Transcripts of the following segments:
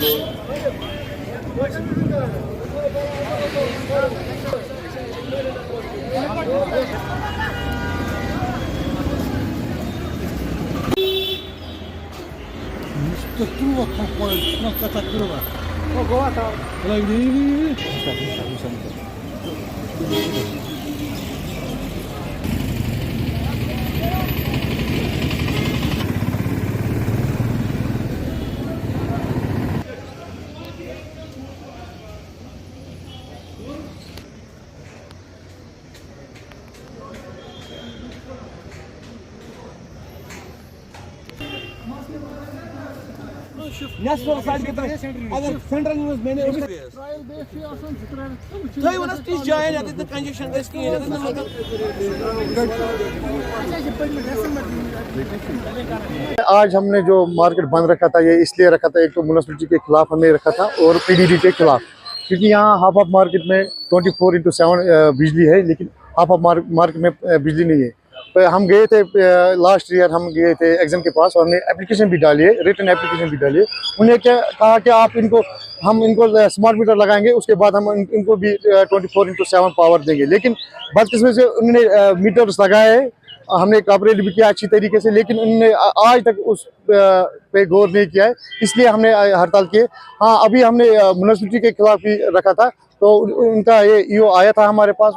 Tudo uma catatura lá. Olha aí. National side के तरफ अगर सेंट्रल न्यूज़ मैंने तो वो ना तीस जाए जाते तो कंजेशन का स्कीम आज हमने जो मार्केट बंद रखा था ये इसलिए रखा था, एक तो म्युनिसिपैलिटी के खिलाफ हमने रखा था और पीडीडी के खिलाफ, क्योंकि यहाँ हाफ ऑफ मार्केट में 24/7 बिजली है, लेकिन हाफ ऑफ मार्केट में बिजली नहीं है। तो हम गए थे लास्ट ईयर, हम गए थे एग्जाम के पास और हमने एप्लीकेशन भी डाली है, रिटन एप्लीकेशन भी डाली है। उन्हें क्या कहा कि आप हम इनको स्मार्ट मीटर लगाएंगे, उसके बाद हम इनको भी 24/7 पावर देंगे। लेकिन बदकिस्मती से उन्होंने मीटर्स लगाए, हमने कवरेज भी किया अच्छी तरीके से, लेकिन उन्होंने आज तक उस पे गौर नहीं किया है, इसलिए हमने हड़ताल किए। हाँ, अभी हमने म्युनिसिपैलिटी के खिलाफ भी रखा था, तो उनका ये ईओ आया था हमारे पास,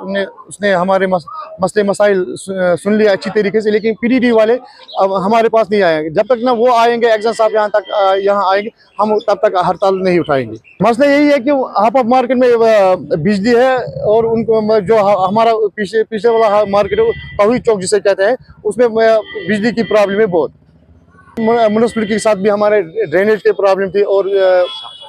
उसने हमारे मसले मसाइल सुन लिया अच्छी तरीके से, लेकिन पीडीडी वाले अब हमारे पास नहीं आएंगे। जब तक ना वो आएंगे, एग्जाम साहब यहाँ आएंगे, हम तब तक हड़ताल नहीं उठाएंगे। मसला यही है कि हाफ ऑफ मार्केट में बिजली है और उनको जो हमारा पीछे वाला मार्केट है, तौहीद चौक जिसे कहते हैं, उसमें बिजली की प्रॉब्लम है बहुत। म्युनिसिपैलिटी के साथ भी हमारे ड्रेनेज के प्रॉब्लम थी और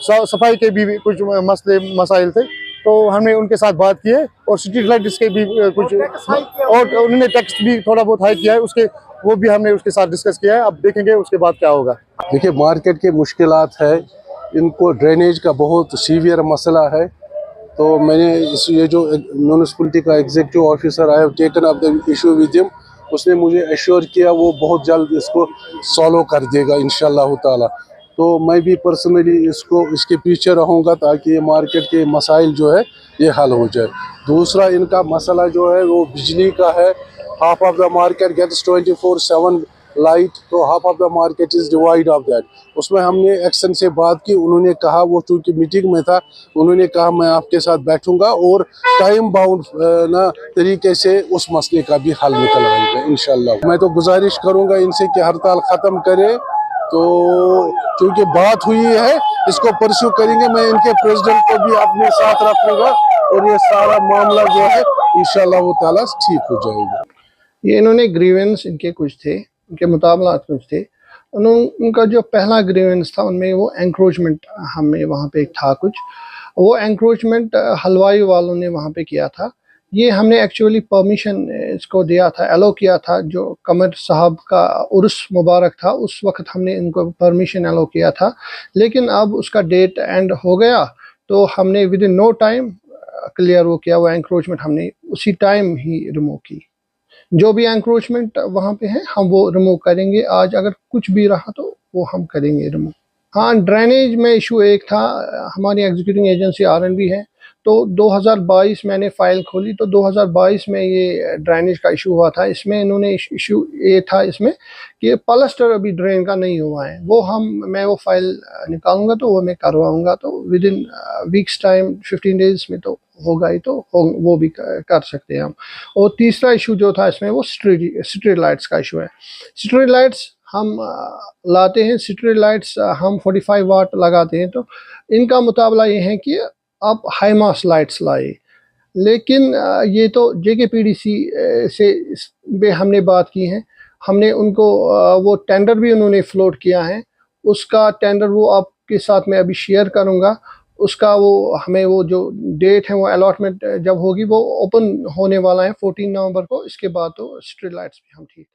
सफाई के भी कुछ मसले मसाइल थे, तो हमने उनके साथ बात की है और स्ट्रीट लाइट्स के भी कुछ, और उन्होंने टैक्स भी थोड़ा बहुत हाई किया है, वो भी हमने उसके साथ डिस्कस किया है। अब देखेंगे उसके बाद क्या होगा। देखिए, मार्केट के मुश्किलात है, इनको ड्रेनेज का बहुत सीवियर मसला है। तो मैंने ये जो म्युनिसिपैलिटी का executive officer I have taken up the issue with him, उसने मुझे एश्योर किया वो बहुत जल्द इसको सॉल्व कर देगा इंशाल्लाह ताला। तो मैं भी पर्सनली इसके पीछे रहूँगा ताकि ये मार्केट के मसाइल जो है ये हल हो जाए। दूसरा इनका मसला जो है वो बिजली का है। Half of the market gets 24/7 light, तो half of the market is divide of that. उसमें हमने एक्शन से बात की, उन्होंने कहा, वो चूँकि मीटिंग में था, उन्होंने कहा मैं आपके साथ बैठूंगा और टाइम बाउंड ना तरीके से उस मसले का भी हल निकल आएगा इंशाल्लाह। मैं तो गुजारिश करूँगा इनसे कि हड़ताल ख़त्म करें। तो चूँकि बात हुई है, इसको परस्यू करेंगे। मैं इनके प्रेसिडेंट को भी अपने साथ रखूँगा और ये सारा मामला जो है इंशाल्लाह ताला ठीक हो जाएगा। ये इन्होंने ग्रीवेंस इनके कुछ थे, उनके मुताबलात कुछ थे। उनका जो पहला ग्रीवेंस था उनमें वो एंक्रोचमेंट हमें वहाँ पे था कुछ, वो एंक्रोचमेंट हलवाई वालों ने वहाँ पे किया था। ये हमने एक्चुअली परमिशन इसको दिया था, एलो किया था, जो कमर साहब का उर्स मुबारक था उस वक्त हमने इनको परमिशन एलो किया था। लेकिन अब उसका डेट एंड हो गया, तो हमने within no time clear वो किया, वो एंक्रोचमेंट हमने उसी टाइम ही रिमूव की। जो भी एंक्रोचमेंट वहाँ पे है हम वो रिमूव करेंगे। आज अगर कुछ भी रहा तो वो हम करेंगे रिमूव। हाँ, ड्रेनेज में इशू एक था, हमारी एग्जीक्यूटिंग एजेंसी आरएनबी है, तो 2022 मैंने फ़ाइल खोली, तो 2022 में ये ड्रेनेज का इशू हुआ था। इसमें इन्होंने इशू ये था इसमें कि प्लास्टर अभी ड्रेन का नहीं हुआ है, मैं वो फ़ाइल निकालूंगा तो वो मैं करवाऊंगा, तो with in weeks time 15 days में तो होगा ही, तो वो भी कर सकते हैं हम। और तीसरा इशू जो था इसमें वो स्ट्रीट लाइट्स का इशू है। स्ट्रीट लाइट्स हम लाते हैं, स्ट्रीट लाइट्स हम 45 वाट लगाते हैं, तो इनका मुताबला ये है कि आप हाई मास लाइट्स लाए। लेकिन ये तो JKPDC से हमने बात की है, हमने उनको वो टेंडर भी उन्होंने फ्लोट किया है, उसका टेंडर वो आपके साथ मैं अभी शेयर करूंगा। उसका वो हमें वो जो डेट है वो अलॉटमेंट जब होगी वो ओपन होने वाला है 14 नवंबर को। इसके बाद तो स्ट्रीट लाइट्स भी हम ठीक